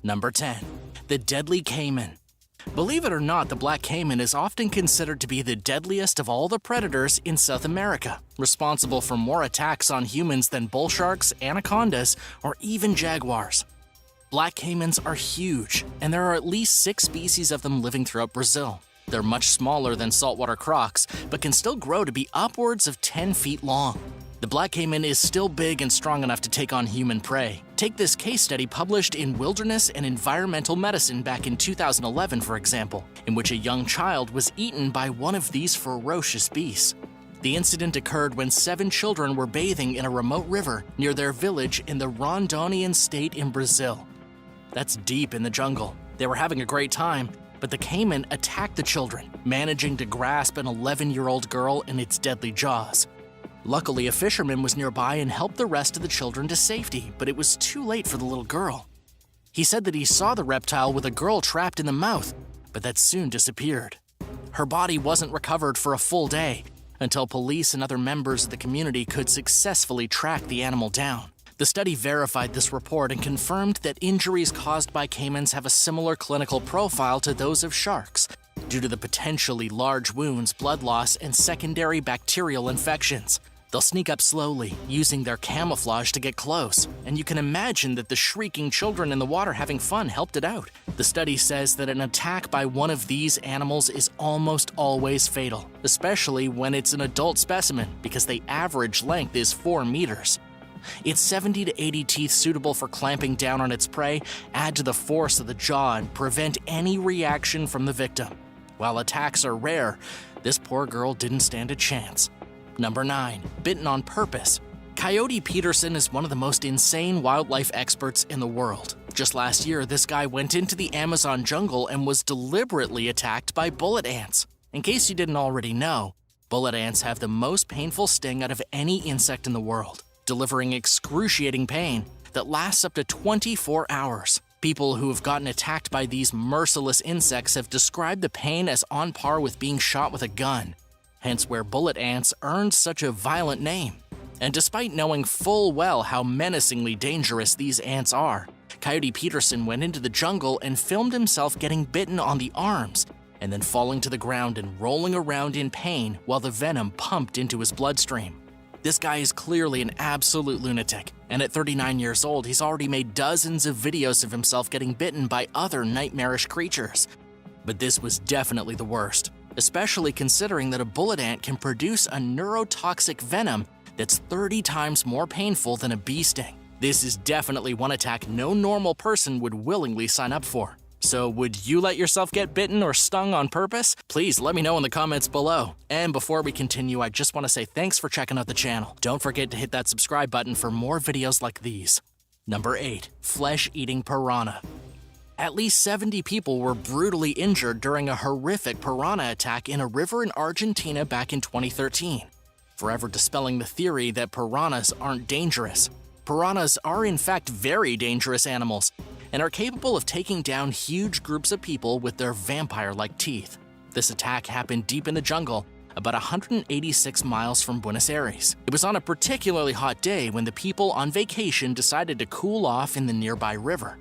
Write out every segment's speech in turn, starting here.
Number 10. The deadly caiman. Believe it or not, the black caiman is often considered to be the deadliest of all the predators in South America, responsible for more attacks on humans than bull sharks, anacondas, or even jaguars. Black caimans are huge, and there are at least 6 species of them living throughout Brazil. They're much smaller than saltwater crocs, but can still grow to be upwards of 10 feet long. The black caiman is still big and strong enough to take on human prey. Take this case study published in Wilderness and Environmental Medicine back in 2011, for example, in which a young child was eaten by one of these ferocious beasts. The incident occurred when 7 children were bathing in a remote river near their village in the Rondonian state in Brazil. That's deep in the jungle. They were having a great time, but the caiman attacked the children, managing to grasp an 11-year-old girl in its deadly jaws. Luckily, a fisherman was nearby and helped the rest of the children to safety, but it was too late for the little girl. He said that he saw the reptile with a girl trapped in the mouth, but that soon disappeared. Her body wasn't recovered for a full day until police and other members of the community could successfully track the animal down. The study verified this report and confirmed that injuries caused by caimans have a similar clinical profile to those of sharks, due to the potentially large wounds, blood loss, and secondary bacterial infections. They'll sneak up slowly, using their camouflage to get close, and you can imagine that the shrieking children in the water having fun helped it out. The study says that an attack by one of these animals is almost always fatal, especially when it's an adult specimen, because the average length is 4 meters. Its 70 to 80 teeth suitable for clamping down on its prey add to the force of the jaw and prevent any reaction from the victim. While attacks are rare, this poor girl didn't stand a chance. Number 9. Bitten on purpose. Coyote Peterson is one of the most insane wildlife experts in the world. Just last year, this guy went into the Amazon jungle and was deliberately attacked by bullet ants. In case you didn't already know, bullet ants have the most painful sting out of any insect in the world, delivering excruciating pain that lasts up to 24 hours. People who have gotten attacked by these merciless insects have described the pain as on par with being shot with a gun, hence where bullet ants earned such a violent name. And despite knowing full well how menacingly dangerous these ants are, Coyote Peterson went into the jungle and filmed himself getting bitten on the arms, and then falling to the ground and rolling around in pain while the venom pumped into his bloodstream. This guy is clearly an absolute lunatic, and at 39 years old, he's already made dozens of videos of himself getting bitten by other nightmarish creatures. But this was definitely the worst, especially considering that a bullet ant can produce a neurotoxic venom that's 30 times more painful than a bee sting. This is definitely one attack no normal person would willingly sign up for. So would you let yourself get bitten or stung on purpose? Please let me know in the comments below. And before we continue, I just want to say thanks for checking out the channel. Don't forget to hit that subscribe button for more videos like these. Number 8. Flesh-eating piranha. At least 70 people were brutally injured during a horrific piranha attack in a river in Argentina back in 2013, forever dispelling the theory that piranhas aren't dangerous. Piranhas are in fact very dangerous animals, and are capable of taking down huge groups of people with their vampire-like teeth. This attack happened deep in the jungle, about 186 miles from Buenos Aires. It was on a particularly hot day when the people on vacation decided to cool off in the nearby river.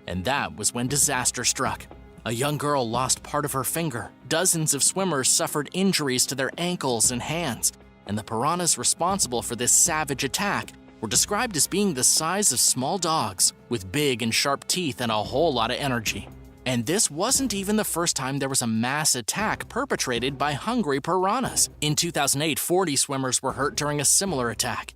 And that was when disaster struck. A young girl lost part of her finger, dozens of swimmers suffered injuries to their ankles and hands, and the piranhas responsible for this savage attack were described as being the size of small dogs, with big and sharp teeth and a whole lot of energy. And this wasn't even the first time there was a mass attack perpetrated by hungry piranhas. In 2008, 40 swimmers were hurt during a similar attack.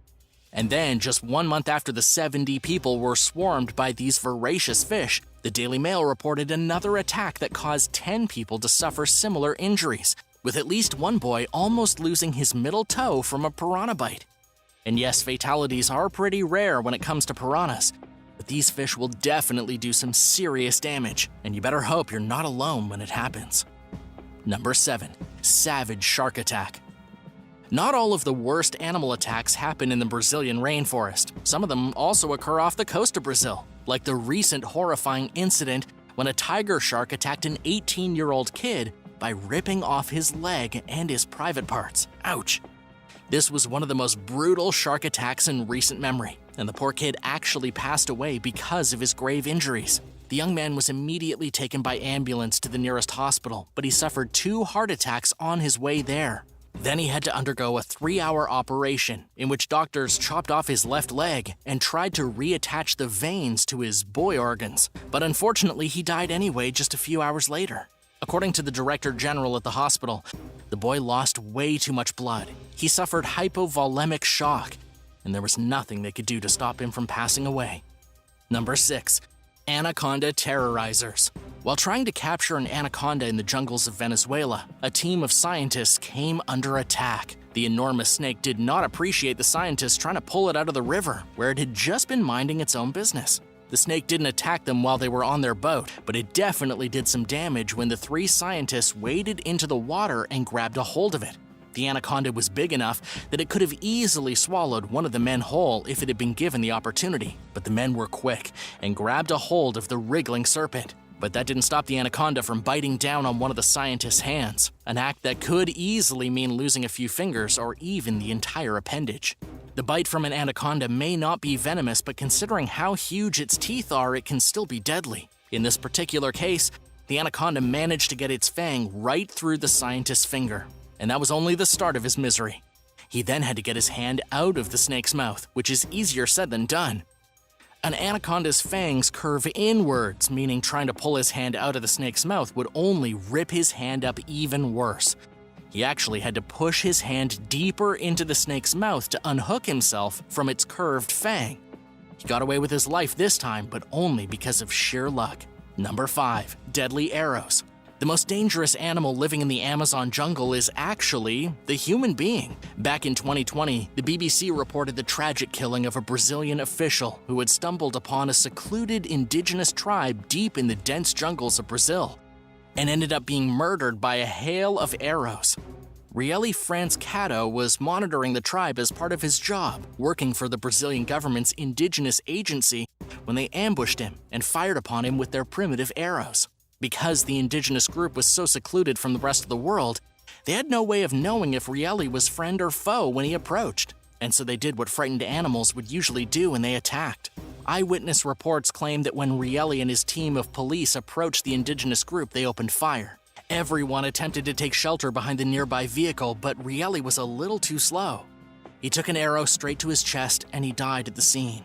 And then, just 1 month after the 70 people were swarmed by these voracious fish, the Daily Mail reported another attack that caused 10 people to suffer similar injuries, with at least one boy almost losing his middle toe from a piranha bite. And yes, fatalities are pretty rare when it comes to piranhas, but these fish will definitely do some serious damage, and you better hope you're not alone when it happens. Number 7. Savage shark attack. Not all of the worst animal attacks happen in the Brazilian rainforest. Some of them also occur off the coast of Brazil, like the recent horrifying incident when a tiger shark attacked an 18-year-old kid by ripping off his leg and his private parts. Ouch! This was one of the most brutal shark attacks in recent memory, and the poor kid actually passed away because of his grave injuries. The young man was immediately taken by ambulance to the nearest hospital, but he suffered 2 heart attacks on his way there. Then he had to undergo a 3-hour operation in which doctors chopped off his left leg and tried to reattach the veins to his boy organs. But unfortunately, he died anyway just a few hours later. According to the director general at the hospital, the boy lost way too much blood. He suffered hypovolemic shock, and there was nothing they could do to stop him from passing away. Number 6. Anaconda terrorizers. While trying to capture an anaconda in the jungles of Venezuela, a team of scientists came under attack. The enormous snake did not appreciate the scientists trying to pull it out of the river, where it had just been minding its own business. The snake didn't attack them while they were on their boat, but it definitely did some damage when the 3 scientists waded into the water and grabbed a hold of it. The anaconda was big enough that it could have easily swallowed one of the men whole if it had been given the opportunity, but the men were quick and grabbed a hold of the wriggling serpent. But that didn't stop the anaconda from biting down on one of the scientists' hands, an act that could easily mean losing a few fingers or even the entire appendage. The bite from an anaconda may not be venomous, but considering how huge its teeth are, it can still be deadly. In this particular case, the anaconda managed to get its fang right through the scientist's finger, and that was only the start of his misery. He then had to get his hand out of the snake's mouth, which is easier said than done. An anaconda's fangs curve inwards, meaning trying to pull his hand out of the snake's mouth would only rip his hand up even worse. He actually had to push his hand deeper into the snake's mouth to unhook himself from its curved fang. He got away with his life this time, but only because of sheer luck. Number 5. Deadly arrows. The most dangerous animal living in the Amazon jungle is actually the human being. Back in 2020, the BBC reported the tragic killing of a Brazilian official who had stumbled upon a secluded indigenous tribe deep in the dense jungles of Brazil and ended up being murdered by a hail of arrows. Rieli Franciscato was monitoring the tribe as part of his job, working for the Brazilian government's indigenous agency, when they ambushed him and fired upon him with their primitive arrows. Because the indigenous group was so secluded from the rest of the world, they had no way of knowing if Rieli was friend or foe when he approached, and so they did what frightened animals would usually do when they attacked. Eyewitness reports claim that when Rieli and his team of police approached the indigenous group, they opened fire. Everyone attempted to take shelter behind the nearby vehicle, but Rieli was a little too slow. He took an arrow straight to his chest and he died at the scene.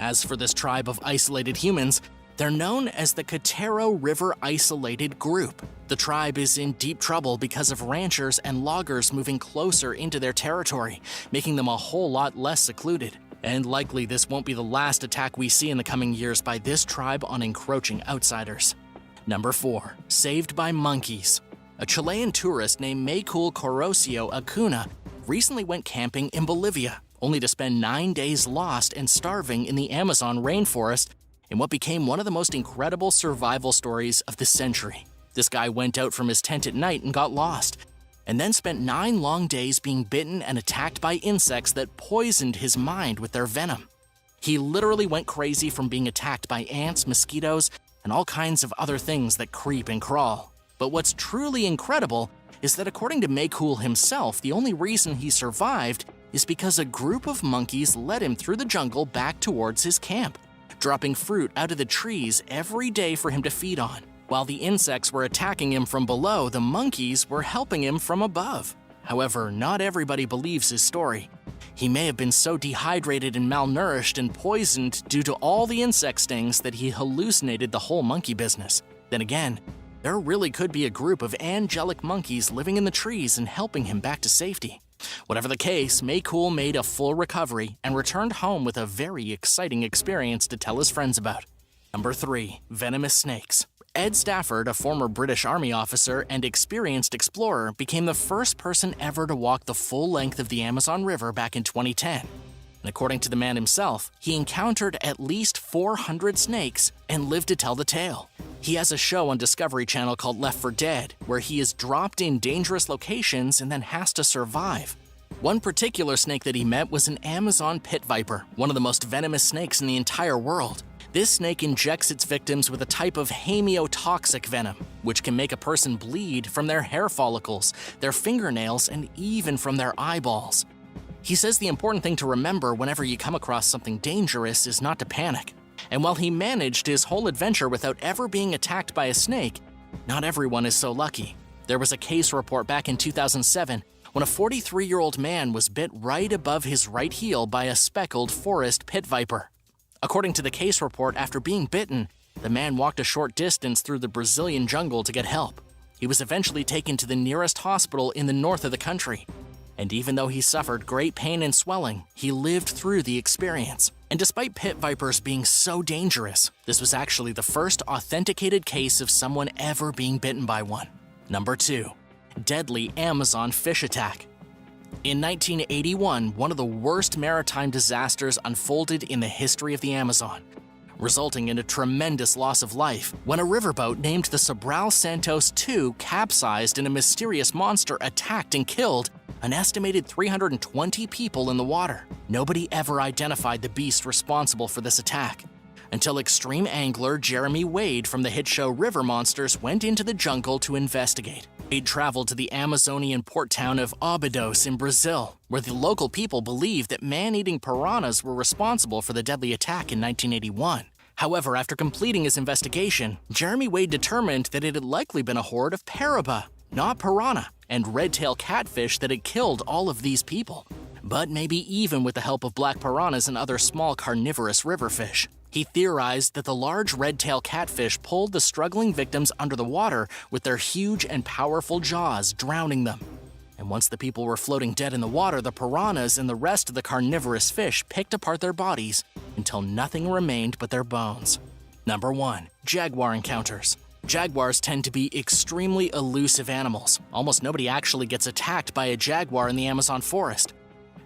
As for this tribe of isolated humans, they're known as the Cotero River Isolated Group. The tribe is in deep trouble because of ranchers and loggers moving closer into their territory, making them a whole lot less secluded. And likely this won't be the last attack we see in the coming years by this tribe on encroaching outsiders. Number 4. Saved by monkeys. A Chilean tourist named Maycool Corosio Acuna recently went camping in Bolivia, only to spend 9 days lost and starving in the Amazon rainforest in what became one of the most incredible survival stories of the century. This guy went out from his tent at night and got lost, and then spent 9 long days being bitten and attacked by insects that poisoned his mind with their venom. He literally went crazy from being attacked by ants, mosquitoes, and all kinds of other things that creep and crawl. But what's truly incredible is that according to Maycool himself, the only reason he survived is because a group of monkeys led him through the jungle back towards his camp, dropping fruit out of the trees every day for him to feed on. While the insects were attacking him from below, the monkeys were helping him from above. However, not everybody believes his story. He may have been so dehydrated and malnourished and poisoned due to all the insect stings that he hallucinated the whole monkey business. Then again, there really could be a group of angelic monkeys living in the trees and helping him back to safety. Whatever the case, Maycool made a full recovery and returned home with a very exciting experience to tell his friends about. Number 3. Venomous snakes. Ed Stafford, a former British Army officer and experienced explorer, became the first person ever to walk the full length of the Amazon River back in 2010. And according to the man himself, he encountered at least 400 snakes and lived to tell the tale. He has a show on Discovery Channel called Left 4 Dead, where he is dropped in dangerous locations and then has to survive. One particular snake that he met was an Amazon pit viper, one of the most venomous snakes in the entire world. This snake injects its victims with a type of hemiotoxic venom, which can make a person bleed from their hair follicles, their fingernails, and even from their eyeballs. He says the important thing to remember whenever you come across something dangerous is not to panic. And while he managed his whole adventure without ever being attacked by a snake, not everyone is so lucky. There was a case report back in 2007 when a 43-year-old man was bit right above his right heel by a speckled forest pit viper. According to the case report, after being bitten, the man walked a short distance through the Brazilian jungle to get help. He was eventually taken to the nearest hospital in the north of the country. And even though he suffered great pain and swelling, he lived through the experience. And despite pit vipers being so dangerous, this was actually the first authenticated case of someone ever being bitten by one. Number 2. Deadly Amazon fish attack. In 1981, one of the worst maritime disasters unfolded in the history of the Amazon, resulting in a tremendous loss of life when a riverboat named the Sobral Santos II capsized and a mysterious monster attacked and killed an estimated 320 people in the water. Nobody ever identified the beast responsible for this attack until extreme angler Jeremy Wade from the hit show River Monsters went into the jungle to investigate. Wade traveled to the Amazonian port town of Óbidos in Brazil, where the local people believed that man-eating piranhas were responsible for the deadly attack in 1981. However, after completing his investigation, Jeremy Wade determined that it had likely been a horde of paraba, not piranha, and red-tail catfish that had killed all of these people. But maybe even with the help of black piranhas and other small carnivorous riverfish. He theorized that the large red-tail catfish pulled the struggling victims under the water with their huge and powerful jaws, drowning them. And once the people were floating dead in the water, the piranhas and the rest of the carnivorous fish picked apart their bodies until nothing remained but their bones. Number 1. Jaguar encounters. Jaguars tend to be extremely elusive animals. Almost nobody actually gets attacked by a jaguar in the Amazon forest.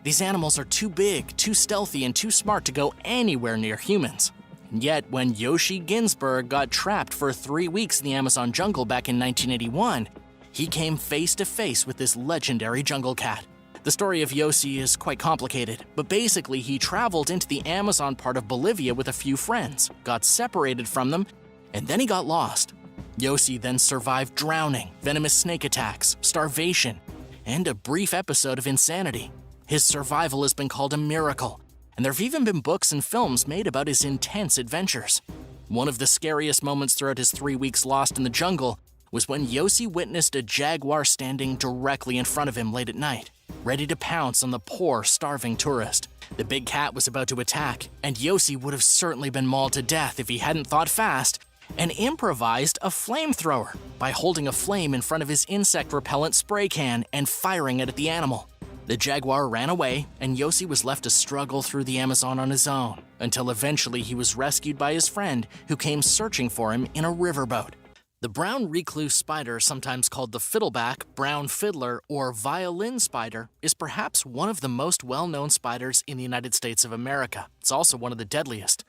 These animals are too big, too stealthy, and too smart to go anywhere near humans. And yet, when Yoshi Ginsberg got trapped for 3 weeks in the Amazon jungle back in 1981, he came face to face with this legendary jungle cat. The story of Yoshi is quite complicated, but basically he traveled into the Amazon part of Bolivia with a few friends, got separated from them, and then he got lost. Yoshi then survived drowning, venomous snake attacks, starvation, and a brief episode of insanity. His survival has been called a miracle, and there have even been books and films made about his intense adventures. One of the scariest moments throughout his 3 weeks lost in the jungle was when Yoshi witnessed a jaguar standing directly in front of him late at night, ready to pounce on the poor, starving tourist. The big cat was about to attack, and Yoshi would have certainly been mauled to death if he hadn't thought fast and improvised a flamethrower by holding a flame in front of his insect repellent spray can and firing it at the animal. The jaguar ran away, and Yoshi was left to struggle through the Amazon on his own, until eventually he was rescued by his friend, who came searching for him in a riverboat. The brown recluse spider, sometimes called the fiddleback, brown fiddler, or violin spider, is perhaps one of the most well-known spiders in the United States of America. It's also one of the deadliest.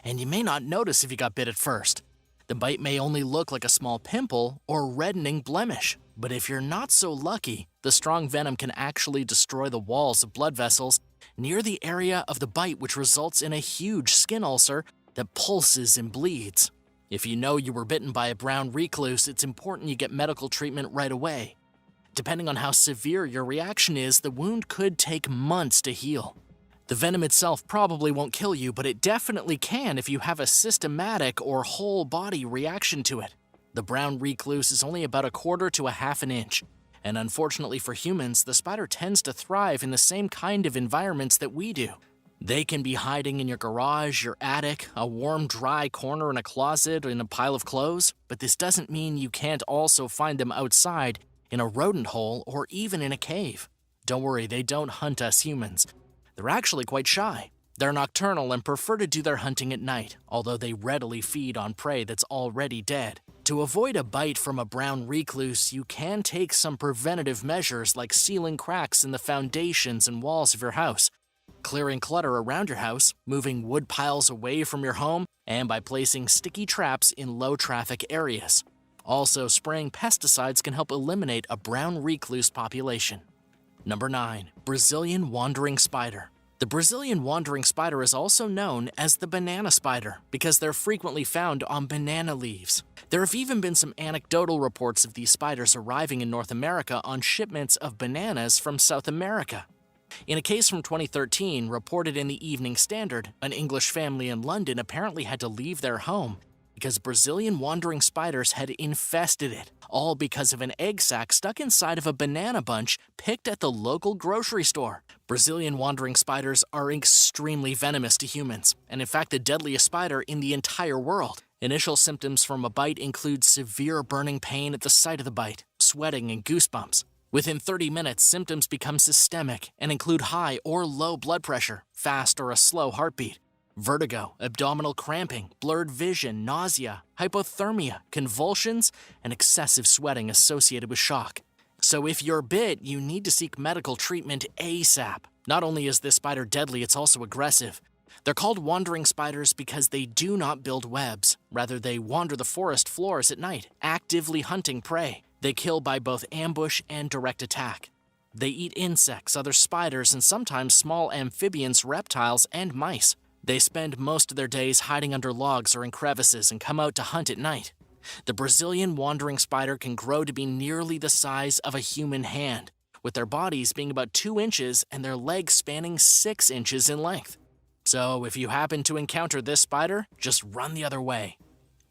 And you may not notice if you got bit at first. The bite may only look like a small pimple or reddening blemish, but if you're not so lucky, the strong venom can actually destroy the walls of blood vessels near the area of the bite, which results in a huge skin ulcer that pulses and bleeds. If you know you were bitten by a brown recluse, it's important you get medical treatment right away. Depending on how severe your reaction is, the wound could take months to heal. The venom itself probably won't kill you, but it definitely can if you have a systematic or whole body reaction to it. The brown recluse is only about 1/4 to 1/2 inch, and unfortunately for humans, the spider tends to thrive in the same kind of environments that we do. They can be hiding in your garage, your attic, a warm, dry corner in a closet, or in a pile of clothes, but this doesn't mean you can't also find them outside, in a rodent hole, or even in a cave. Don't worry, they don't hunt us humans. They're actually quite shy. They're nocturnal and prefer to do their hunting at night, although they readily feed on prey that's already dead. To avoid a bite from a brown recluse, you can take some preventative measures like sealing cracks in the foundations and walls of your house, clearing clutter around your house, moving wood piles away from your home, and by placing sticky traps in low-traffic areas. Also, spraying pesticides can help eliminate a brown recluse population. Number 9. Brazilian wandering spider. The Brazilian wandering spider is also known as the banana spider because they're frequently found on banana leaves. There have even been some anecdotal reports of these spiders arriving in North America on shipments of bananas from South America. In a case from 2013 reported in the Evening Standard, an English family in London apparently had to leave their home because Brazilian wandering spiders had infested it, all because of an egg sac stuck inside of a banana bunch picked at the local grocery store. Brazilian wandering spiders are extremely venomous to humans, and in fact the deadliest spider in the entire world. Initial symptoms from a bite include severe burning pain at the site of the bite, sweating, and goosebumps. Within 30 minutes, symptoms become systemic and include high or low blood pressure, fast or a slow heartbeat, vertigo, abdominal cramping, blurred vision, nausea, hypothermia, convulsions, and excessive sweating associated with shock. So if you're bit, you need to seek medical treatment ASAP. Not only is this spider deadly, it's also aggressive. They're called wandering spiders because they do not build webs. Rather, they wander the forest floors at night, actively hunting prey. They kill by both ambush and direct attack. They eat insects, other spiders, and sometimes small amphibians, reptiles, and mice. They spend most of their days hiding under logs or in crevices and come out to hunt at night. The Brazilian wandering spider can grow to be nearly the size of a human hand, with their bodies being about 2 inches and their legs spanning 6 inches in length. So if you happen to encounter this spider, just run the other way.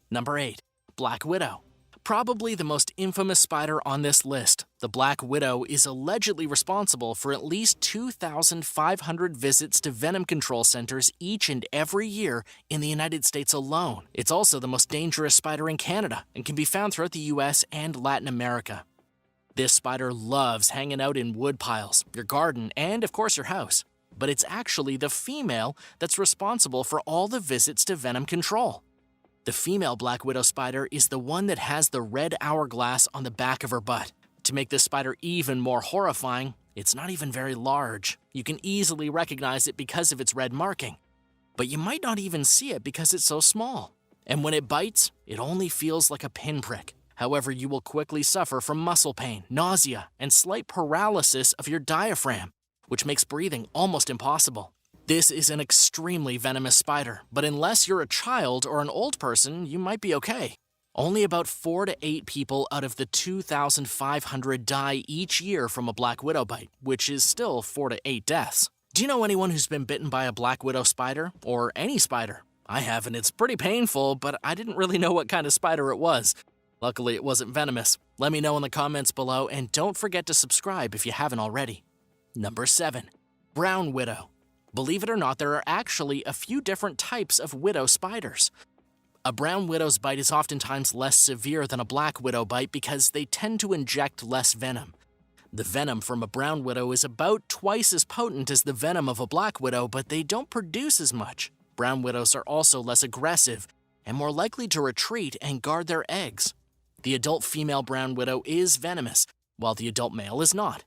Number 8. Black Widow. Probably the most infamous spider on this list, the Black Widow is allegedly responsible for at least 2,500 visits to venom control centers each and every year in the United States alone. It's also the most dangerous spider in Canada and can be found throughout the US and Latin America. This spider loves hanging out in wood piles, your garden, and of course your house. But it's actually the female that's responsible for all the visits to venom control. The female black widow spider is the one that has the red hourglass on the back of her butt. To make this spider even more horrifying, it's not even very large. You can easily recognize it because of its red marking. But you might not even see it because it's so small. And when it bites, it only feels like a pinprick. However, you will quickly suffer from muscle pain, nausea, and slight paralysis of your diaphragm, which makes breathing almost impossible. This is an extremely venomous spider, but unless you're a child or an old person, you might be okay. Only about 4 to 8 people out of the 2,500 die each year from a black widow bite, which is still 4 to 8 deaths. Do you know anyone who's been bitten by a black widow spider, or any spider? I have, and it's pretty painful, but I didn't really know what kind of spider it was. Luckily, it wasn't venomous. Let me know in the comments below, and don't forget to subscribe if you haven't already. Number 7. Brown Widow. Believe it or not, there are actually a few different types of widow spiders. A brown widow's bite is oftentimes less severe than a black widow bite because they tend to inject less venom. The venom from a brown widow is about twice as potent as the venom of a black widow, but they don't produce as much. Brown widows are also less aggressive and more likely to retreat and guard their eggs. The adult female brown widow is venomous, while the adult male is not.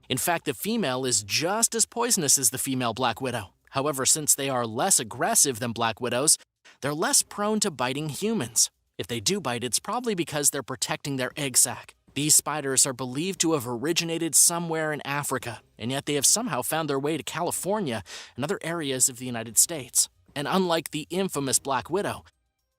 In fact, the female is just as poisonous as the female black widow. However, since they are less aggressive than black widows, they're less prone to biting humans. If they do bite, it's probably because they're protecting their egg sac. These spiders are believed to have originated somewhere in Africa, and yet they have somehow found their way to California and other areas of the United States. And unlike the infamous black widow,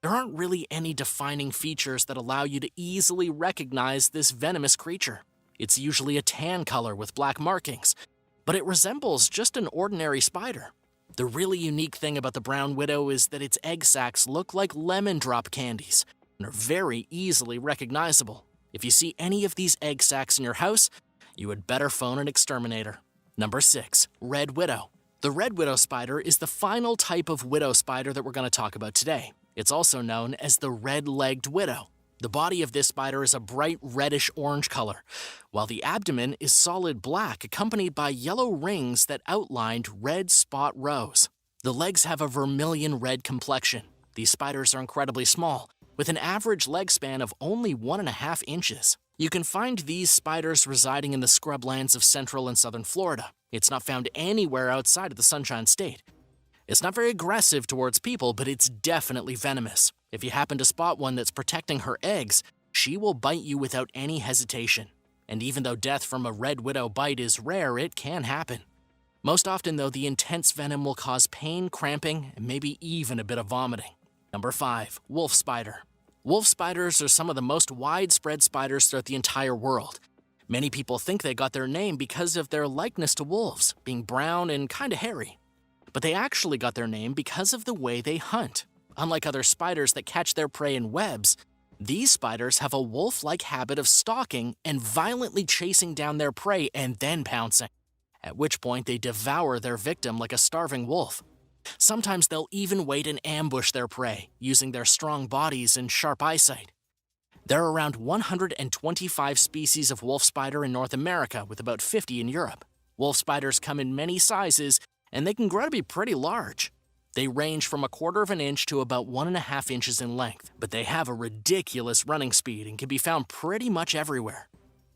there aren't really any defining features that allow you to easily recognize this venomous creature. It's usually a tan color with black markings, but it resembles just an ordinary spider. The really unique thing about the brown widow is that its egg sacs look like lemon drop candies and are very easily recognizable. If you see any of these egg sacs in your house, you had better phone an exterminator. Number 6. Red Widow. The red widow spider is the final type of widow spider that we're going to talk about today. It's also known as the red-legged widow. The body of this spider is a bright reddish-orange color, while the abdomen is solid black accompanied by yellow rings that outlined red spot rows. The legs have a vermilion red complexion. These spiders are incredibly small, with an average leg span of only 1.5 inches. You can find these spiders residing in the scrublands of central and southern Florida. It's not found anywhere outside of the Sunshine State. It's not very aggressive towards people, but it's definitely venomous. If you happen to spot one that's protecting her eggs, she will bite you without any hesitation. And even though death from a red widow bite is rare, it can happen. Most often, though, the intense venom will cause pain, cramping, and maybe even a bit of vomiting. Number 5. Wolf Spider. Wolf spiders are some of the most widespread spiders throughout the entire world. Many people think they got their name because of their likeness to wolves, being brown and kinda hairy. But they actually got their name because of the way they hunt. Unlike other spiders that catch their prey in webs, these spiders have a wolf-like habit of stalking and violently chasing down their prey and then pouncing, at which point they devour their victim like a starving wolf. Sometimes they'll even wait and ambush their prey, using their strong bodies and sharp eyesight. There are around 125 species of wolf spider in North America, with about 50 in Europe. Wolf spiders come in many sizes, and they can grow to be pretty large. They range from 1/4 of an inch to about 1.5 inches in length, but they have a ridiculous running speed and can be found pretty much everywhere.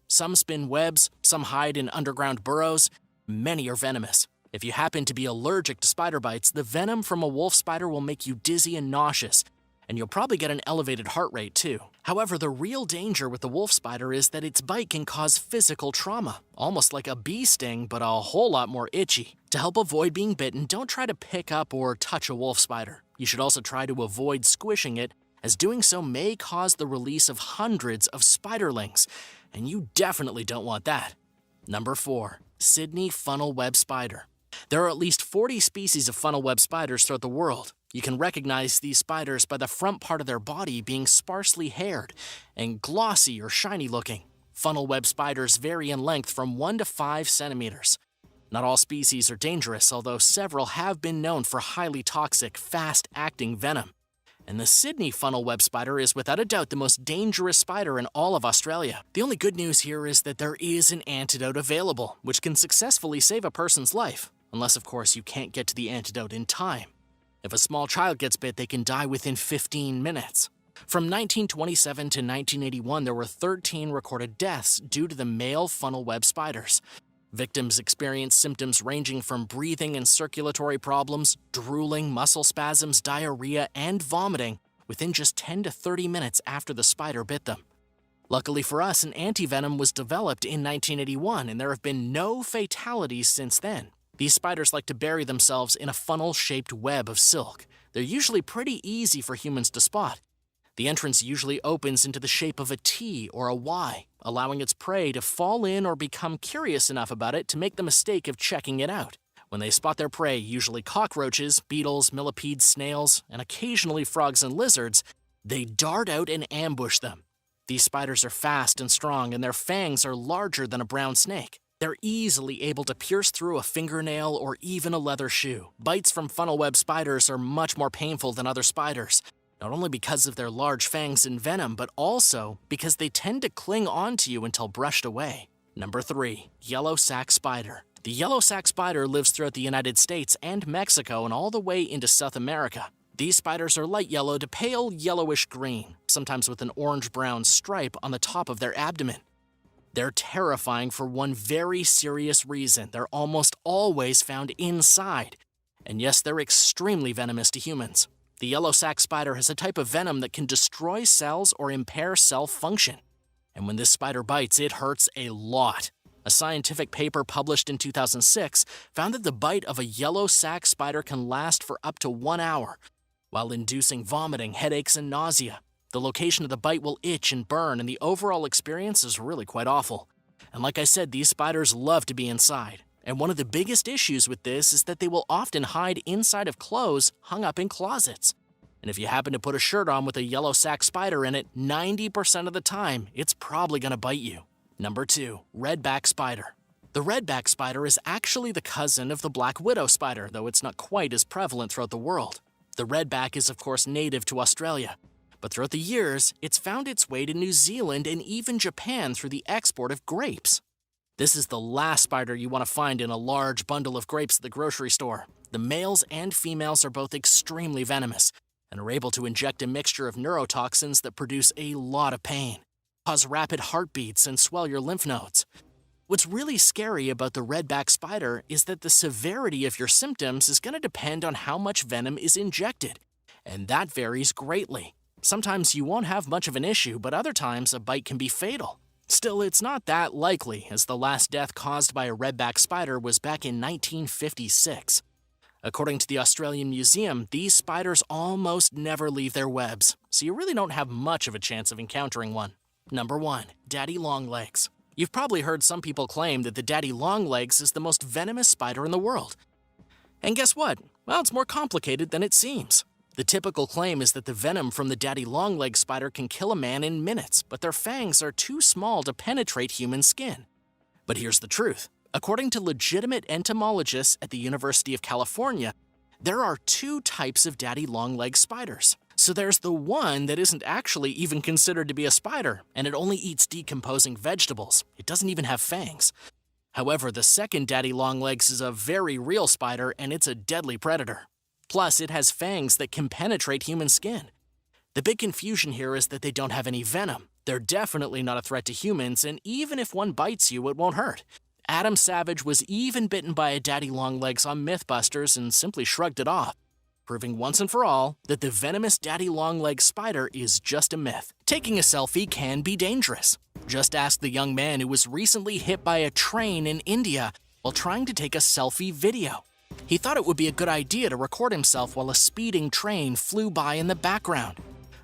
Some spin webs, some hide in underground burrows, many are venomous. If you happen to be allergic to spider bites, the venom from a wolf spider will make you dizzy and nauseous, and you'll probably get an elevated heart rate too. However, the real danger with the wolf spider is that its bite can cause physical trauma, almost like a bee sting, but a whole lot more itchy. To help avoid being bitten, don't try to pick up or touch a wolf spider. You should also try to avoid squishing it, as doing so may cause the release of hundreds of spiderlings, and you definitely don't want that. Number 4. Sydney funnel web spider. There are at least 40 species of funnel web spiders throughout the world. You can recognize these spiders by the front part of their body being sparsely haired and glossy or shiny looking. Funnel web spiders vary in length from 1 to 5 centimeters. Not all species are dangerous, although several have been known for highly toxic, fast-acting venom. And the Sydney funnel web spider is without a doubt the most dangerous spider in all of Australia. The only good news here is that there is an antidote available, which can successfully save a person's life, unless of course you can't get to the antidote in time. If a small child gets bit, they can die within 15 minutes. From 1927 to 1981, there were 13 recorded deaths due to the male funnel web spiders. Victims experienced symptoms ranging from breathing and circulatory problems, drooling, muscle spasms, diarrhea, and vomiting within just 10 to 30 minutes after the spider bit them. Luckily for us, an antivenom was developed in 1981, and there have been no fatalities since then. These spiders like to bury themselves in a funnel-shaped web of silk. They're usually pretty easy for humans to spot. The entrance usually opens into the shape of a T or a Y, allowing its prey to fall in or become curious enough about it to make the mistake of checking it out. When they spot their prey, usually cockroaches, beetles, millipedes, snails, and occasionally frogs and lizards, they dart out and ambush them. These spiders are fast and strong, and their fangs are larger than a brown snake. They're easily able to pierce through a fingernail or even a leather shoe. Bites from funnel web spiders are much more painful than other spiders, not only because of their large fangs and venom, but also because they tend to cling onto you until brushed away. Number 3. Yellow sac spider. The yellow sac spider lives throughout the United States and Mexico and all the way into South America. These spiders are light yellow to pale yellowish green, sometimes with an orange-brown stripe on the top of their abdomen. They're terrifying for one very serious reason. They're almost always found inside. And yes, they're extremely venomous to humans. The yellow sac spider has a type of venom that can destroy cells or impair cell function. And when this spider bites, it hurts a lot. A scientific paper published in 2006 found that the bite of a yellow sac spider can last for up to 1 hour, while inducing vomiting, headaches, and nausea. The location of the bite will itch and burn, and the overall experience is really quite awful. And like I said, these spiders love to be inside. And one of the biggest issues with this is that they will often hide inside of clothes hung up in closets. And if you happen to put a shirt on with a yellow sac spider in it, 90% of the time, it's probably going to bite you. Number 2. Redback spider. The redback spider is actually the cousin of the black widow spider, though it's not quite as prevalent throughout the world. The redback is of course native to Australia, but throughout the years, it's found its way to New Zealand and even Japan through the export of grapes. This is the last spider you want to find in a large bundle of grapes at the grocery store. The males and females are both extremely venomous and are able to inject a mixture of neurotoxins that produce a lot of pain, cause rapid heartbeats, and swell your lymph nodes. What's really scary about the redback spider is that the severity of your symptoms is going to depend on how much venom is injected, and that varies greatly. Sometimes you won't have much of an issue, but other times a bite can be fatal. Still, it's not that likely, as the last death caused by a redback spider was back in 1956. According to the Australian Museum, these spiders almost never leave their webs, so you really don't have much of a chance of encountering one. Number 1. Daddy Longlegs. You've probably heard some people claim that the daddy longlegs is the most venomous spider in the world. And guess what? Well, it's more complicated than it seems. The typical claim is that the venom from the daddy longlegs spider can kill a man in minutes, but their fangs are too small to penetrate human skin. But here's the truth. According to legitimate entomologists at the University of California, there are two types of daddy longlegs spiders. So there's the one that isn't actually even considered to be a spider, and it only eats decomposing vegetables. It doesn't even have fangs. However, the second daddy longlegs is a very real spider, and it's a deadly predator. Plus, it has fangs that can penetrate human skin. The big confusion here is that they don't have any venom. They're definitely not a threat to humans, and even if one bites you, it won't hurt. Adam Savage was even bitten by a daddy longlegs on Mythbusters and simply shrugged it off, proving once and for all that the venomous daddy longlegs spider is just a myth. Taking a selfie can be dangerous. Just ask the young man who was recently hit by a train in India while trying to take a selfie video. He thought it would be a good idea to record himself while a speeding train flew by in the background.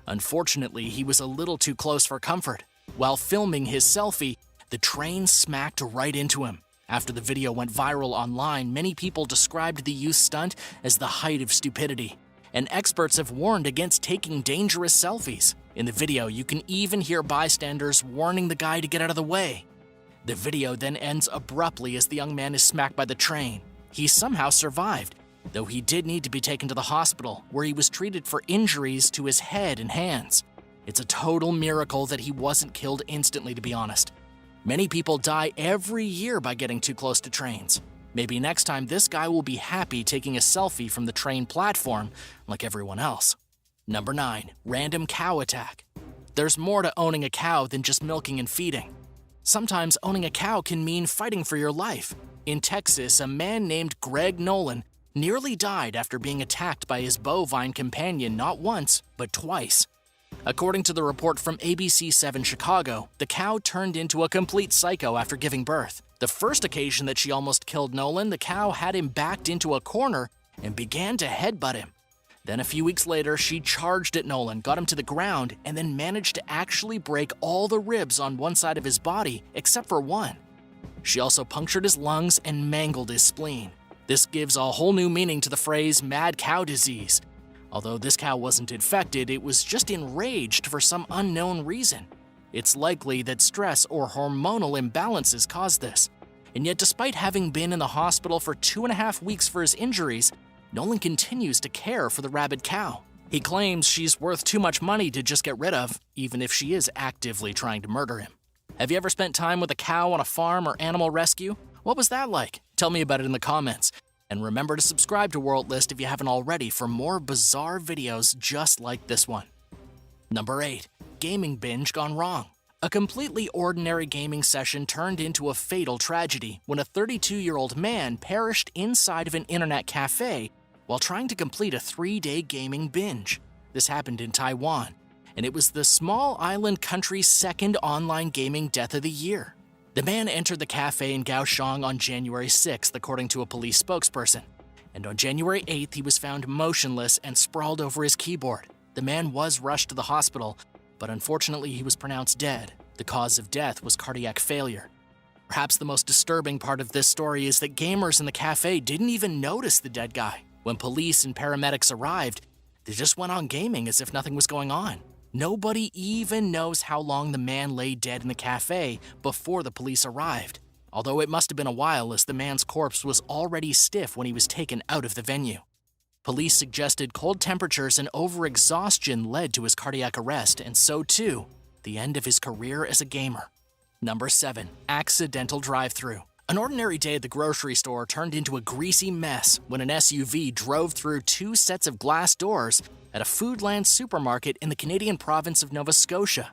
Unfortunately, he was a little too close for comfort. While filming his selfie, the train smacked right into him. After the video went viral online, many people described the youth's stunt as the height of stupidity, and experts have warned against taking dangerous selfies. In the video, you can even hear bystanders warning the guy to get out of the way. The video then ends abruptly as the young man is smacked by the train. He somehow survived, though he did need to be taken to the hospital, where he was treated for injuries to his head and hands. It's a total miracle that he wasn't killed instantly, to be honest. Many people die every year by getting too close to trains. Maybe next time this guy will be happy taking a selfie from the train platform like everyone else. Number 9. Random cow attack. There's more to owning a cow than just milking and feeding. Sometimes owning a cow can mean fighting for your life. In Texas, a man named Greg Nolan nearly died after being attacked by his bovine companion not once, but twice. According to the report from ABC7 Chicago, the cow turned into a complete psycho after giving birth. The first occasion that she almost killed Nolan, the cow had him backed into a corner and began to headbutt him. Then a few weeks later, she charged at Nolan, got him to the ground, and then managed to actually break all the ribs on one side of his body, except for one. She also punctured his lungs and mangled his spleen. This gives a whole new meaning to the phrase mad cow disease. Although this cow wasn't infected, it was just enraged for some unknown reason. It's likely that stress or hormonal imbalances caused this. And yet, despite having been in the hospital for 2.5 weeks for his injuries, Nolan continues to care for the rabid cow. He claims she's worth too much money to just get rid of, even if she is actively trying to murder him. Have you ever spent time with a cow on a farm or animal rescue? What was that like? Tell me about it in the comments. And remember to subscribe to World List if you haven't already for more bizarre videos just like this one. Number 8. Gaming binge gone wrong. A completely ordinary gaming session turned into a fatal tragedy when a 32-year-old man perished inside of an internet cafe while trying to complete a 3-day gaming binge. This happened in Taiwan, and it was the small island country's second online gaming death of the year. The man entered the cafe in Kaohsiung on January 6th, according to a police spokesperson. And on January 8th, he was found motionless and sprawled over his keyboard. The man was rushed to the hospital, but unfortunately he was pronounced dead. The cause of death was cardiac failure. Perhaps the most disturbing part of this story is that gamers in the cafe didn't even notice the dead guy. When police and paramedics arrived, they just went on gaming as if nothing was going on. Nobody even knows how long the man lay dead in the cafe before the police arrived, although it must have been a while as the man's corpse was already stiff when he was taken out of the venue. Police suggested cold temperatures and overexhaustion led to his cardiac arrest, and so too, the end of his career as a gamer. Number 7. Accidental drive-through. An ordinary day at the grocery store turned into a greasy mess when an SUV drove through 2 sets of glass doors at a Foodland supermarket in the Canadian province of Nova Scotia.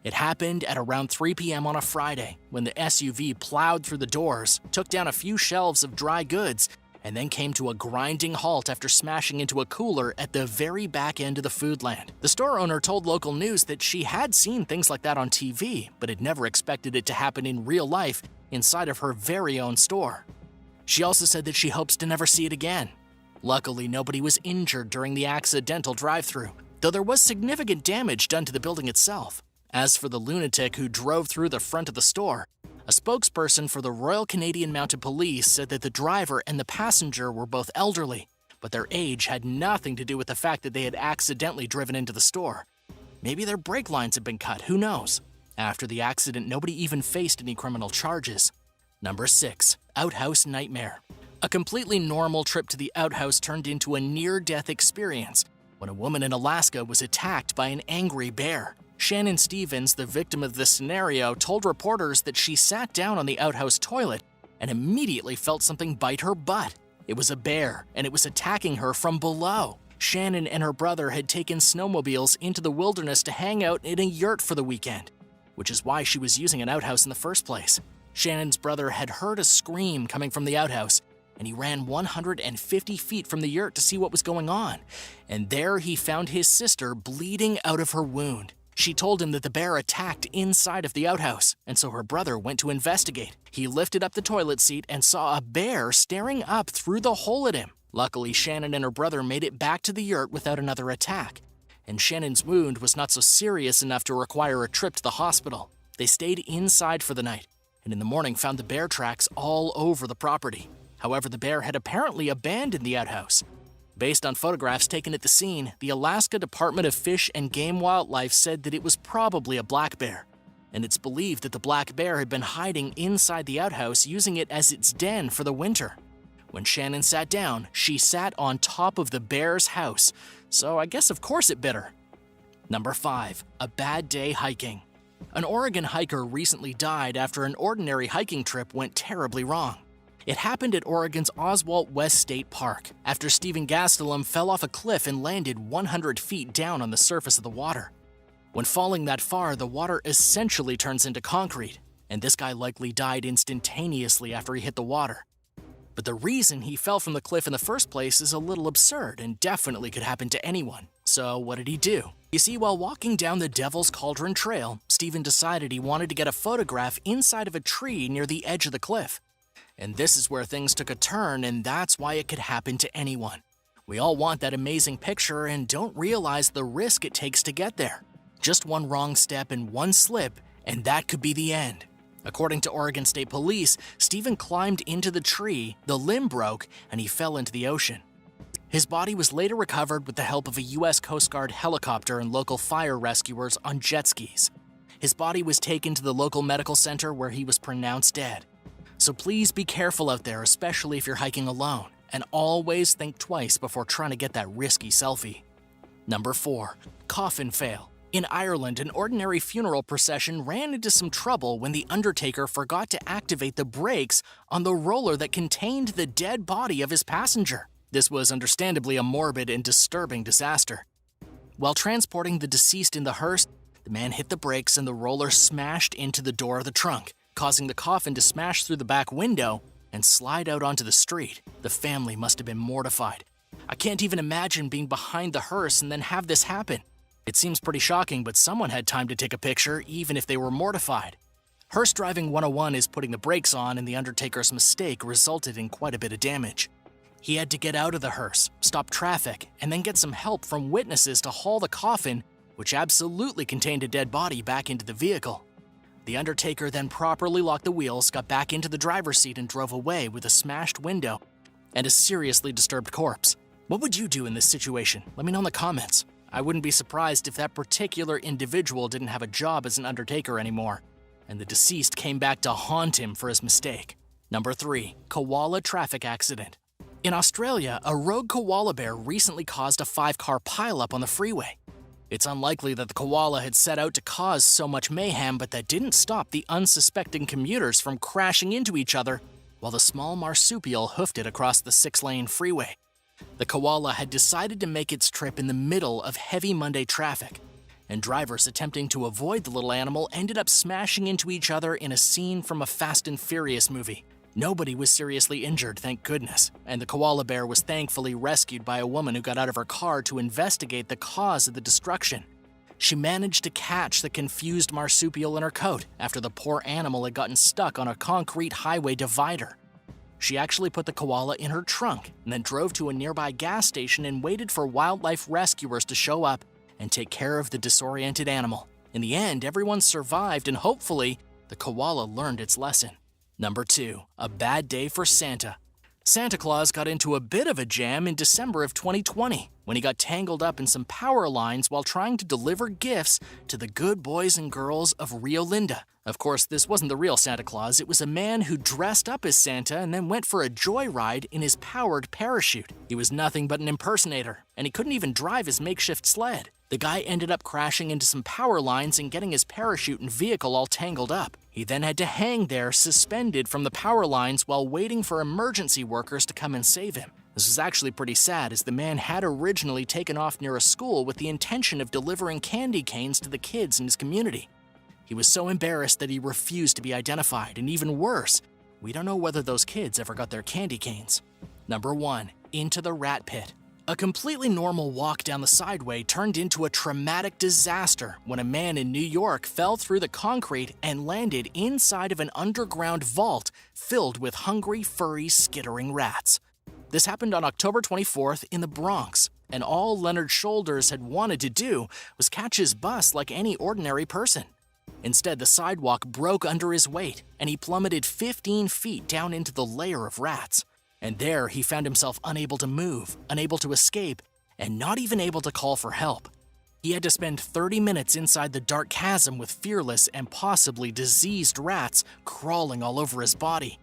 It happened at around 3 p.m. on a Friday when the SUV plowed through the doors, took down a few shelves of dry goods, and then came to a grinding halt after smashing into a cooler at the very back end of the Foodland. The store owner told local news that she had seen things like that on TV, but had never expected it to happen in real life inside of her very own store. She also said that she hopes to never see it again. Luckily, nobody was injured during the accidental drive-thru, though there was significant damage done to the building itself. As for the lunatic who drove through the front of the store, A spokesperson for the Royal Canadian Mounted Police said that the driver and the passenger were both elderly, but their age had nothing to do with the fact that they had accidentally driven into the store. Maybe their brake lines had been cut, who knows? After the accident, nobody even faced any criminal charges. Number 6. Outhouse Nightmare. A completely normal trip to the outhouse turned into a near-death experience when a woman in Alaska was attacked by an angry bear. Shannon Stevens, the victim of this scenario, told reporters that she sat down on the outhouse toilet and immediately felt something bite her butt. It was a bear, and it was attacking her from below. Shannon and her brother had taken snowmobiles into the wilderness to hang out in a yurt for the weekend, which is why she was using an outhouse in the first place. Shannon's brother had heard a scream coming from the outhouse, and he ran 150 feet from the yurt to see what was going on. And there he found his sister bleeding out of her wound. She told him that the bear attacked inside of the outhouse, and so her brother went to investigate. He lifted up the toilet seat and saw a bear staring up through the hole at him. Luckily, Shannon and her brother made it back to the yurt without another attack, and Shannon's wound was not so serious enough to require a trip to the hospital. They stayed inside for the night, and in the morning found the bear tracks all over the property. However, the bear had apparently abandoned the outhouse. Based on photographs taken at the scene, the Alaska Department of Fish and Game Wildlife said that it was probably a black bear, and it's believed that the black bear had been hiding inside the outhouse, using it as its den for the winter. When Shannon sat down, she sat on top of the bear's house, so I guess of course it bit her. Number 5. A bad day hiking. An Oregon hiker recently died after an ordinary hiking trip went terribly wrong. It happened at Oregon's Oswalt West State Park after Stephen Gastelum fell off a cliff and landed 100 feet down on the surface of the water. When falling that far, the water essentially turns into concrete, and this guy likely died instantaneously after he hit the water. But the reason he fell from the cliff in the first place is a little absurd and definitely could happen to anyone. So what did he do? You see, while walking down the Devil's Cauldron Trail, Stephen decided he wanted to get a photograph inside of a tree near the edge of the cliff. And this is where things took a turn, and that's why it could happen to anyone. We all want that amazing picture and don't realize the risk it takes to get there. Just one wrong step and one slip, and that could be the end. According to Oregon State Police, Stephen climbed into the tree, the limb broke, and he fell into the ocean. His body was later recovered with the help of a U.S. Coast Guard helicopter and local fire rescuers on jet skis. His body was taken to the local medical center where he was pronounced dead. So please be careful out there, especially if you're hiking alone, and always think twice before trying to get that risky selfie. Number 4. Coffin fail. In Ireland, an ordinary funeral procession ran into some trouble when the undertaker forgot to activate the brakes on the roller that contained the dead body of his passenger. This was understandably a morbid and disturbing disaster. While transporting the deceased in the hearse, the man hit the brakes and the roller smashed into the door of the trunk, causing the coffin to smash through the back window and slide out onto the street. The family must have been mortified. I can't even imagine being behind the hearse and then have this happen. It seems pretty shocking, but someone had time to take a picture, even if they were mortified. Hearse Driving 101 is putting the brakes on, and the undertaker's mistake resulted in quite a bit of damage. He had to get out of the hearse, stop traffic, and then get some help from witnesses to haul the coffin, which absolutely contained a dead body, back into the vehicle. The undertaker then properly locked the wheels, got back into the driver's seat, and drove away with a smashed window and a seriously disturbed corpse. What would you do in this situation? Let me know in the comments. I wouldn't be surprised if that particular individual didn't have a job as an undertaker anymore, and the deceased came back to haunt him for his mistake. Number 3. Koala traffic accident. In Australia, a rogue koala bear recently caused a 5-car pileup on the freeway. It's unlikely that the koala had set out to cause so much mayhem, but that didn't stop the unsuspecting commuters from crashing into each other while the small marsupial hoofed it across the 6-lane freeway. The koala had decided to make its trip in the middle of heavy Monday traffic, and drivers attempting to avoid the little animal ended up smashing into each other in a scene from a Fast and Furious movie. Nobody was seriously injured, thank goodness, and the koala bear was thankfully rescued by a woman who got out of her car to investigate the cause of the destruction. She managed to catch the confused marsupial in her coat after the poor animal had gotten stuck on a concrete highway divider. She actually put the koala in her trunk and then drove to a nearby gas station and waited for wildlife rescuers to show up and take care of the disoriented animal. In the end, everyone survived, and hopefully, The koala learned its lesson. Number 2. A bad day for Santa. Santa Claus got into a bit of a jam in December of 2020 when he got tangled up in some power lines while trying to deliver gifts to the good boys and girls of Rio Linda. Of course, this wasn't the real Santa Claus. It was a man who dressed up as Santa and then went for a joyride in his powered parachute. He was nothing but an impersonator, and he couldn't even drive his makeshift sled. The guy ended up crashing into some power lines and getting his parachute and vehicle all tangled up. He then had to hang there suspended from the power lines while waiting for emergency workers to come and save him. This was actually pretty sad, as the man had originally taken off near a school with the intention of delivering candy canes to the kids in his community. He was so embarrassed that he refused to be identified, and even worse, we don't know whether those kids ever got their candy canes. Number 1. Into the rat pit. A completely normal walk down the sideway turned into a traumatic disaster when a man in New York fell through the concrete and landed inside of an underground vault filled with hungry, furry, skittering rats. This happened on October 24th in the Bronx, and all Leonard Shoulders had wanted to do was catch his bus like any ordinary person. Instead, the sidewalk broke under his weight, and he plummeted 15 feet down into the layer of rats. And there, he found himself unable to move, unable to escape, and not even able to call for help. He had to spend 30 minutes inside the dark chasm with fearless and possibly diseased rats crawling all over his body.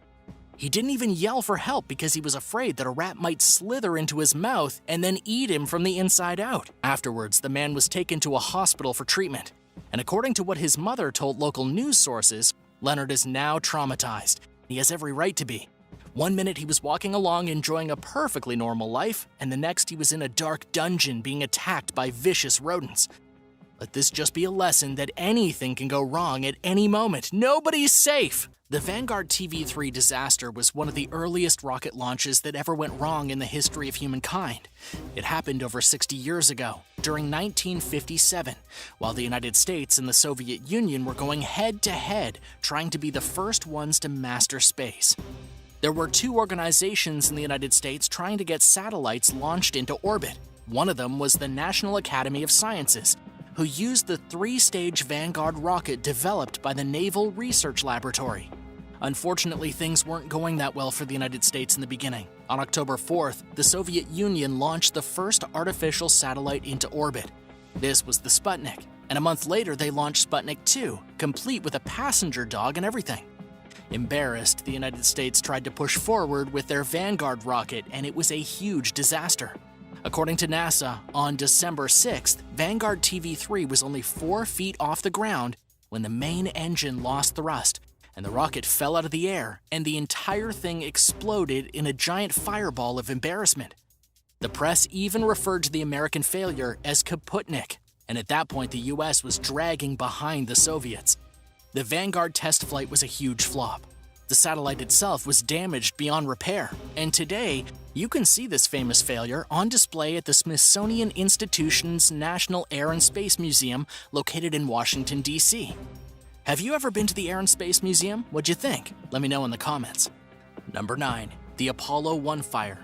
He didn't even yell for help because he was afraid that a rat might slither into his mouth and then eat him from the inside out. Afterwards, the man was taken to a hospital for treatment. And according to what his mother told local news sources, Leonard is now traumatized. He has every right to be. One minute he was walking along enjoying a perfectly normal life, and the next he was in a dark dungeon being attacked by vicious rodents. Let this just be a lesson that anything can go wrong at any moment. Nobody's safe! The Vanguard TV-3 disaster was one of the earliest rocket launches that ever went wrong in the history of humankind. It happened over 60 years ago, during 1957, while the United States and the Soviet Union were going head-to-head, trying to be the first ones to master space. There were 2 organizations in the United States trying to get satellites launched into orbit. One of them was the National Academy of Sciences, who used the 3-stage Vanguard rocket developed by the Naval Research Laboratory. Unfortunately, things weren't going that well for the United States in the beginning. On October 4th, the Soviet Union launched the first artificial satellite into orbit. This was the Sputnik, and a month later they launched Sputnik 2, complete with a passenger dog and everything. Embarrassed, the United States tried to push forward with their Vanguard rocket, and it was a huge disaster. According to NASA, on December 6th, Vanguard TV-3 was only 4 feet off the ground when the main engine lost thrust, and the rocket fell out of the air, and the entire thing exploded in a giant fireball of embarrassment. The press even referred to the American failure as Kaputnik, and at that point the US was dragging behind the Soviets. The Vanguard test flight was a huge flop. The satellite itself was damaged beyond repair, and today, you can see this famous failure on display at the Smithsonian Institution's National Air and Space Museum located in Washington, D.C. Have you ever been to the Air and Space Museum? What'd you think? Let me know in the comments. Number 9. The Apollo 1 fire.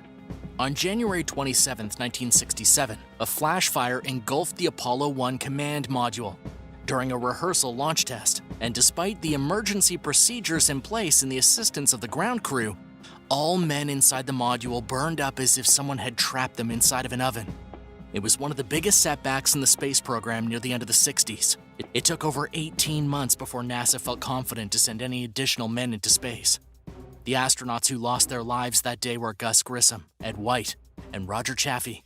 On January 27, 1967, a flash fire engulfed the Apollo 1 command module during a rehearsal launch test, and despite the emergency procedures in place and the assistance of the ground crew, all men inside the module burned up as if someone had trapped them inside of an oven. It was one of the biggest setbacks in the space program near the end of the 60s. It took over 18 months before NASA felt confident to send any additional men into space. The astronauts who lost their lives that day were Gus Grissom, Ed White, and Roger Chaffee.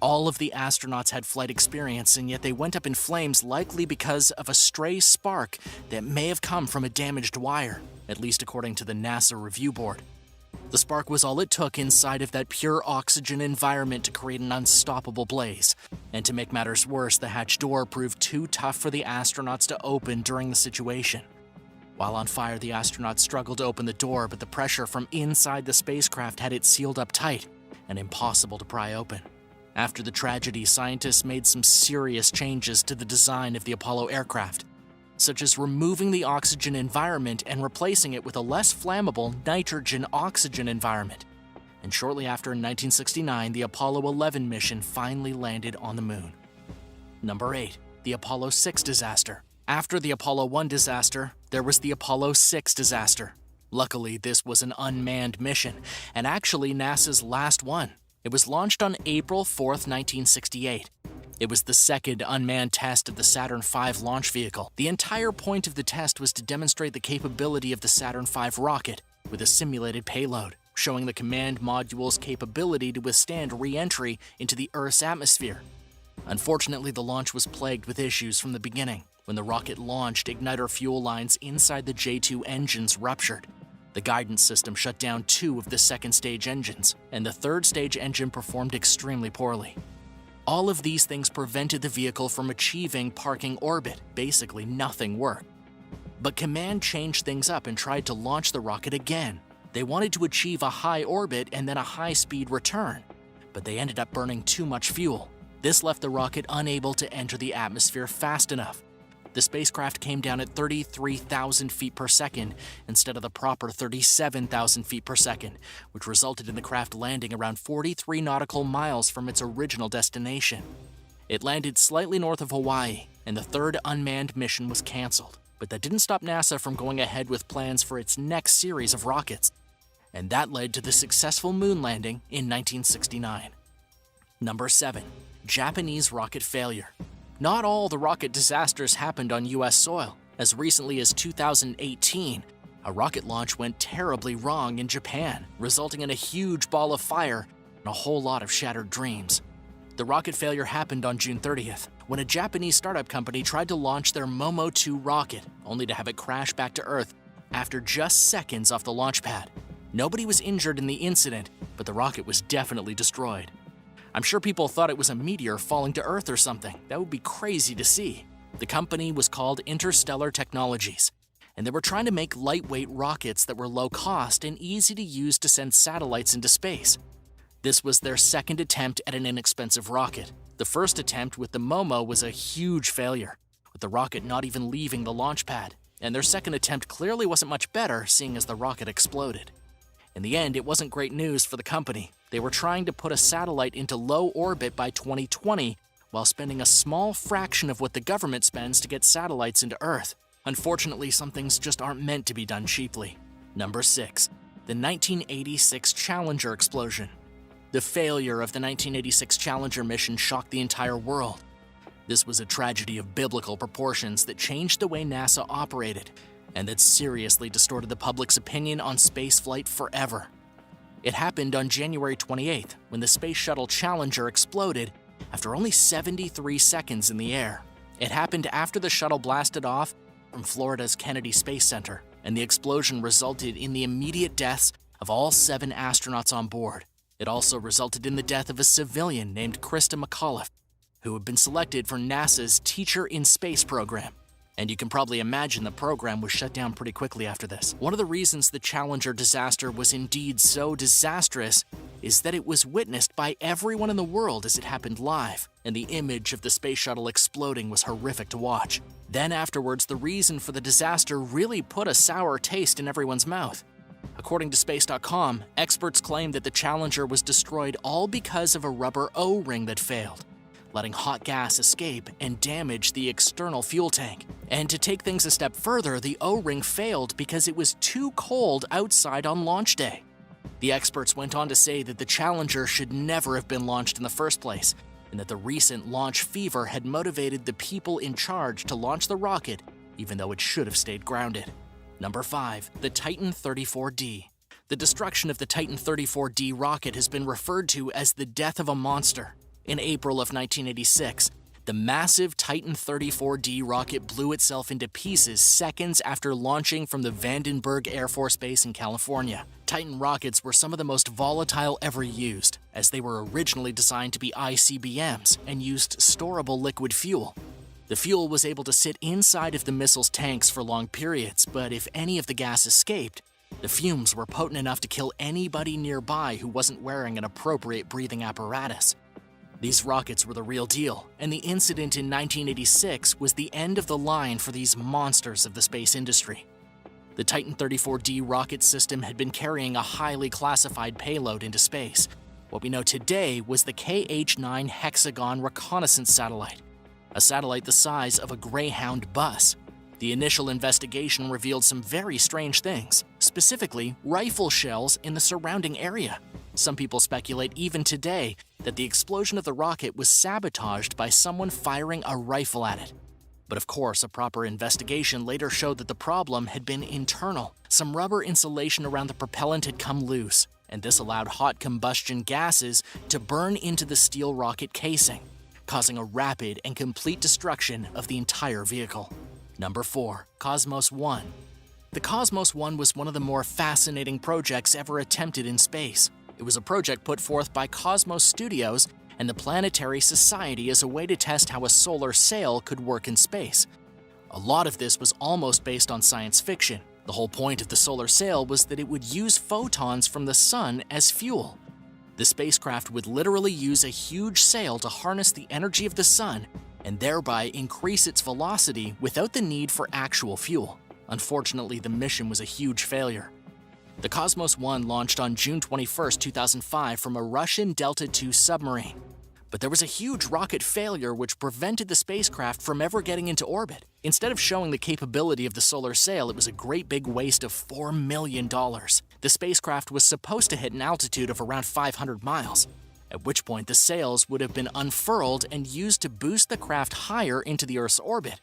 All of the astronauts had flight experience, and yet they went up in flames likely because of a stray spark that may have come from a damaged wire, at least according to the NASA Review Board. The spark was all it took inside of that pure oxygen environment to create an unstoppable blaze. And to make matters worse, the hatch door proved too tough for the astronauts to open during the situation. While on fire, the astronauts struggled to open the door, but the pressure from inside the spacecraft had it sealed up tight and impossible to pry open. After the tragedy, scientists made some serious changes to the design of the Apollo aircraft, such as removing the oxygen environment and replacing it with a less flammable nitrogen-oxygen environment. And shortly after, in 1969, the Apollo 11 mission finally landed on the moon. Number 8. The Apollo 6 disaster. After the Apollo 1 disaster, there was the Apollo 6 disaster. Luckily, this was an unmanned mission, and actually NASA's last one. It was launched on April 4, 1968. It was the second unmanned test of the Saturn V launch vehicle. The entire point of the test was to demonstrate the capability of the Saturn V rocket with a simulated payload, showing the command module's capability to withstand re-entry into the Earth's atmosphere. Unfortunately, the launch was plagued with issues from the beginning. When the rocket launched, igniter fuel lines inside the J2 engines ruptured. The guidance system shut down 2 of the second stage engines, and the third stage engine performed extremely poorly. All of these things prevented the vehicle from achieving parking orbit. Basically, nothing worked. But Command changed things up and tried to launch the rocket again. They wanted to achieve a high orbit and then a high-speed return, but they ended up burning too much fuel. This left the rocket unable to enter the atmosphere fast enough. The spacecraft came down at 33,000 feet per second instead of the proper 37,000 feet per second, which resulted in the craft landing around 43 nautical miles from its original destination. It landed slightly north of Hawaii, and the third unmanned mission was canceled. But that didn't stop NASA from going ahead with plans for its next series of rockets. And that led to the successful moon landing in 1969. Number 7. Japanese rocket failure. Not all the rocket disasters happened on US soil. As recently as 2018, a rocket launch went terribly wrong in Japan, resulting in a huge ball of fire and a whole lot of shattered dreams. The rocket failure happened on June 30th, when a Japanese startup company tried to launch their Momo 2 rocket, only to have it crash back to Earth after just seconds off the launch pad. Nobody was injured in the incident, but the rocket was definitely destroyed. I'm sure people thought it was a meteor falling to Earth or something. That would be crazy to see. The company was called Interstellar Technologies, and they were trying to make lightweight rockets that were low cost and easy to use to send satellites into space. This was their second attempt at an inexpensive rocket. The first attempt with the Momo was a huge failure, with the rocket not even leaving the launch pad, and their second attempt clearly wasn't much better, seeing as the rocket exploded. In the end, it wasn't great news for the company. They were trying to put a satellite into low orbit by 2020 while spending a small fraction of what the government spends to get satellites into Earth. Unfortunately, some things just aren't meant to be done cheaply. Number 6. The 1986 Challenger explosion. The failure of the 1986 Challenger mission shocked the entire world. This was a tragedy of biblical proportions that changed the way NASA operated, and that seriously distorted the public's opinion on spaceflight forever. It happened on January 28th, when the Space Shuttle Challenger exploded after only 73 seconds in the air. It happened after the shuttle blasted off from Florida's Kennedy Space Center, and the explosion resulted in the immediate deaths of all 7 astronauts on board. It also resulted in the death of a civilian named Krista McAuliffe, who had been selected for NASA's Teacher in Space program. And you can probably imagine the program was shut down pretty quickly after this. One of the reasons the Challenger disaster was indeed so disastrous is that it was witnessed by everyone in the world as it happened live, and the image of the space shuttle exploding was horrific to watch. Then afterwards, the reason for the disaster really put a sour taste in everyone's mouth. According to Space.com, experts claim that the Challenger was destroyed all because of a rubber O-ring that failed, letting hot gas escape and damage the external fuel tank. And to take things a step further, the O-ring failed because it was too cold outside on launch day. The experts went on to say that the Challenger should never have been launched in the first place, and that the recent launch fever had motivated the people in charge to launch the rocket, even though it should have stayed grounded. Number 5. The Titan 34D. The destruction of the Titan 34D rocket has been referred to as the death of a monster. In April of 1986, the massive Titan 34D rocket blew itself into pieces seconds after launching from the Vandenberg Air Force Base in California. Titan rockets were some of the most volatile ever used, as they were originally designed to be ICBMs and used storable liquid fuel. The fuel was able to sit inside of the missile's tanks for long periods, but if any of the gas escaped, the fumes were potent enough to kill anybody nearby who wasn't wearing an appropriate breathing apparatus. These rockets were the real deal, and the incident in 1986 was the end of the line for these monsters of the space industry. The Titan 34D rocket system had been carrying a highly classified payload into space. What we know today was the KH-9 Hexagon reconnaissance satellite. a satellite the size of a Greyhound bus. The initial investigation revealed some very strange things, specifically rifle shells in the surrounding area. Some people speculate even today that the explosion of the rocket was sabotaged by someone firing a rifle at it. But of course, a proper investigation later showed that the problem had been internal. Some rubber insulation around the propellant had come loose, and this allowed hot combustion gases to burn into the steel rocket casing, causing a rapid and complete destruction of the entire vehicle. Number 4. Cosmos 1. The Cosmos 1 was one of the more fascinating projects ever attempted in space. It was a project put forth by Cosmos Studios and the Planetary Society as a way to test how a solar sail could work in space. A lot of this was almost based on science fiction. The whole point of the solar sail was that it would use photons from the sun as fuel. The spacecraft would literally use a huge sail to harness the energy of the sun and thereby increase its velocity without the need for actual fuel. Unfortunately, the mission was a huge failure. The Cosmos 1 launched on June 21, 2005 from a Russian Delta II submarine. But there was a huge rocket failure which prevented the spacecraft from ever getting into orbit. Instead of showing the capability of the solar sail, it was a great big waste of $4 million. The spacecraft was supposed to hit an altitude of around 500 miles, at which point the sails would have been unfurled and used to boost the craft higher into the Earth's orbit.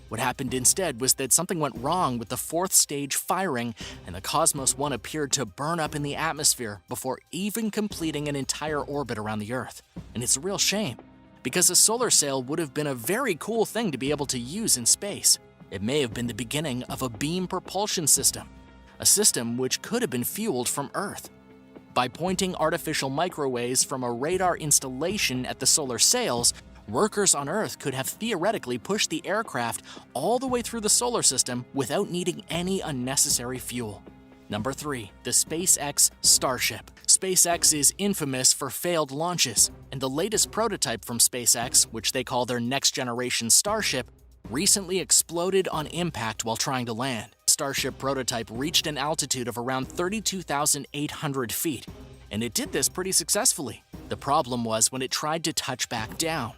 What happened instead was that something went wrong with the fourth stage firing, and the Cosmos 1 appeared to burn up in the atmosphere before even completing an entire orbit around the Earth. And it's a real shame, because a solar sail would have been a very cool thing to be able to use in space. It may have been the beginning of a beam propulsion system, a system which could have been fueled from Earth. By pointing artificial microwaves from a radar installation at the solar sails, workers on Earth could have theoretically pushed the aircraft all the way through the solar system without needing any unnecessary fuel. Number 3. The SpaceX Starship. SpaceX is infamous for failed launches, and the latest prototype from SpaceX, which they call their next-generation Starship, recently exploded on impact while trying to land. Starship prototype reached an altitude of around 32,800 feet, and it did this pretty successfully. The problem was when it tried to touch back down.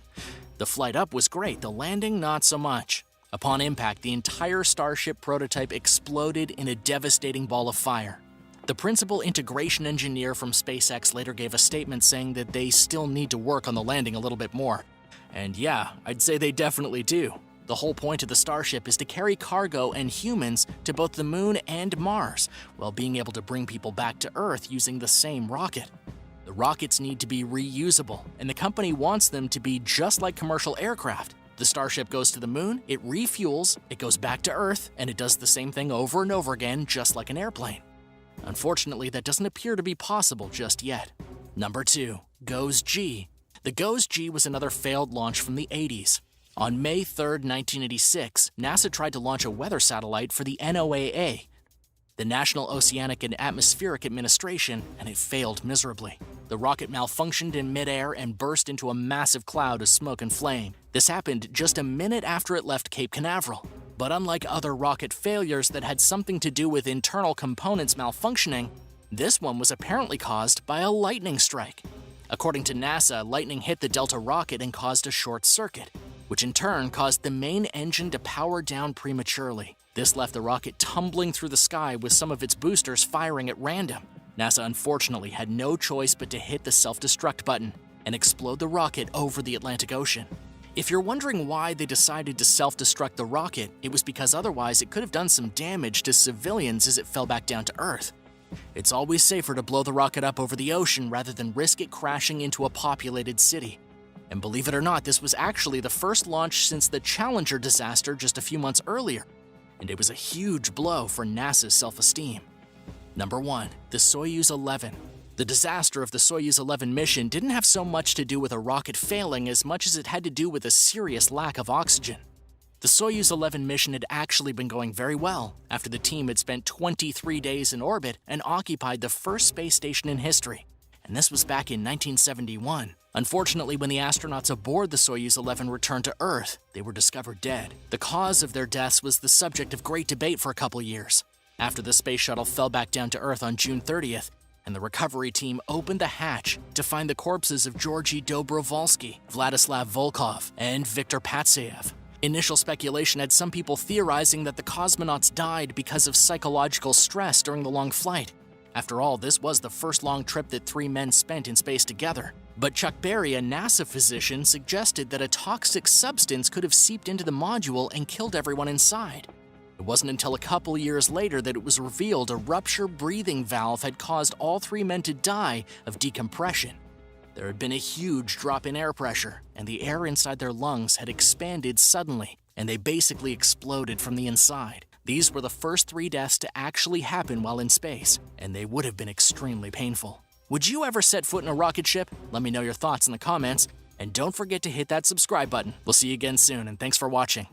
The flight up was great, the landing not so much. Upon impact, the entire Starship prototype exploded in a devastating ball of fire. The principal integration engineer from SpaceX later gave a statement saying that they still need to work on the landing a little bit more. And yeah, I'd say they definitely do. The whole point of the Starship is to carry cargo and humans to both the Moon and Mars, while being able to bring people back to Earth using the same rocket. The rockets need to be reusable, and the company wants them to be just like commercial aircraft. The Starship goes to the Moon, it refuels, it goes back to Earth, and it does the same thing over and over again, just like an airplane. Unfortunately, that doesn't appear to be possible just yet. Number 2. GOES-G. The GOES-G was another failed launch from the 80s. On May 3, 1986, NASA tried to launch a weather satellite for the NOAA, the National Oceanic and Atmospheric Administration, and it failed miserably. The rocket malfunctioned in midair and burst into a massive cloud of smoke and flame. This happened just a minute after it left Cape Canaveral. But unlike other rocket failures that had something to do with internal components malfunctioning, this one was apparently caused by a lightning strike. According to NASA, lightning hit the Delta rocket and caused a short circuit, which in turn caused the main engine to power down prematurely. This left the rocket tumbling through the sky with some of its boosters firing at random. NASA unfortunately had no choice but to hit the self-destruct button and explode the rocket over the Atlantic Ocean. If you're wondering why they decided to self-destruct the rocket, it was because otherwise it could have done some damage to civilians as it fell back down to Earth. It's always safer to blow the rocket up over the ocean rather than risk it crashing into a populated city. And believe it or not, this was actually the first launch since the Challenger disaster just a few months earlier, and it was a huge blow for NASA's self-esteem. Number 1. The Soyuz 11. The disaster of the Soyuz 11 mission didn't have so much to do with a rocket failing as much as it had to do with a serious lack of oxygen. The Soyuz 11 mission had actually been going very well after the team had spent 23 days in orbit and occupied the first space station in history, and this was back in 1971. Unfortunately, when the astronauts aboard the Soyuz 11 returned to Earth, they were discovered dead. The cause of their deaths was the subject of great debate for a couple years. After the space shuttle fell back down to Earth on June 30th, and the recovery team opened the hatch to find the corpses of Georgy Dobrovolsky, Vladislav Volkov, and Viktor Patsayev. Initial speculation had some people theorizing that the cosmonauts died because of psychological stress during the long flight. After all, this was the first long trip that three men spent in space together. But Chuck Berry, a NASA physician, suggested that a toxic substance could have seeped into the module and killed everyone inside. It wasn't until a couple years later that it was revealed a ruptured breathing valve had caused all three men to die of decompression. There had been a huge drop in air pressure, and the air inside their lungs had expanded suddenly, and they basically exploded from the inside. These were the first three deaths to actually happen while in space, and they would have been extremely painful. Would you ever set foot in a rocket ship? Let me know your thoughts in the comments, and don't forget to hit that subscribe button. We'll see you again soon, and thanks for watching.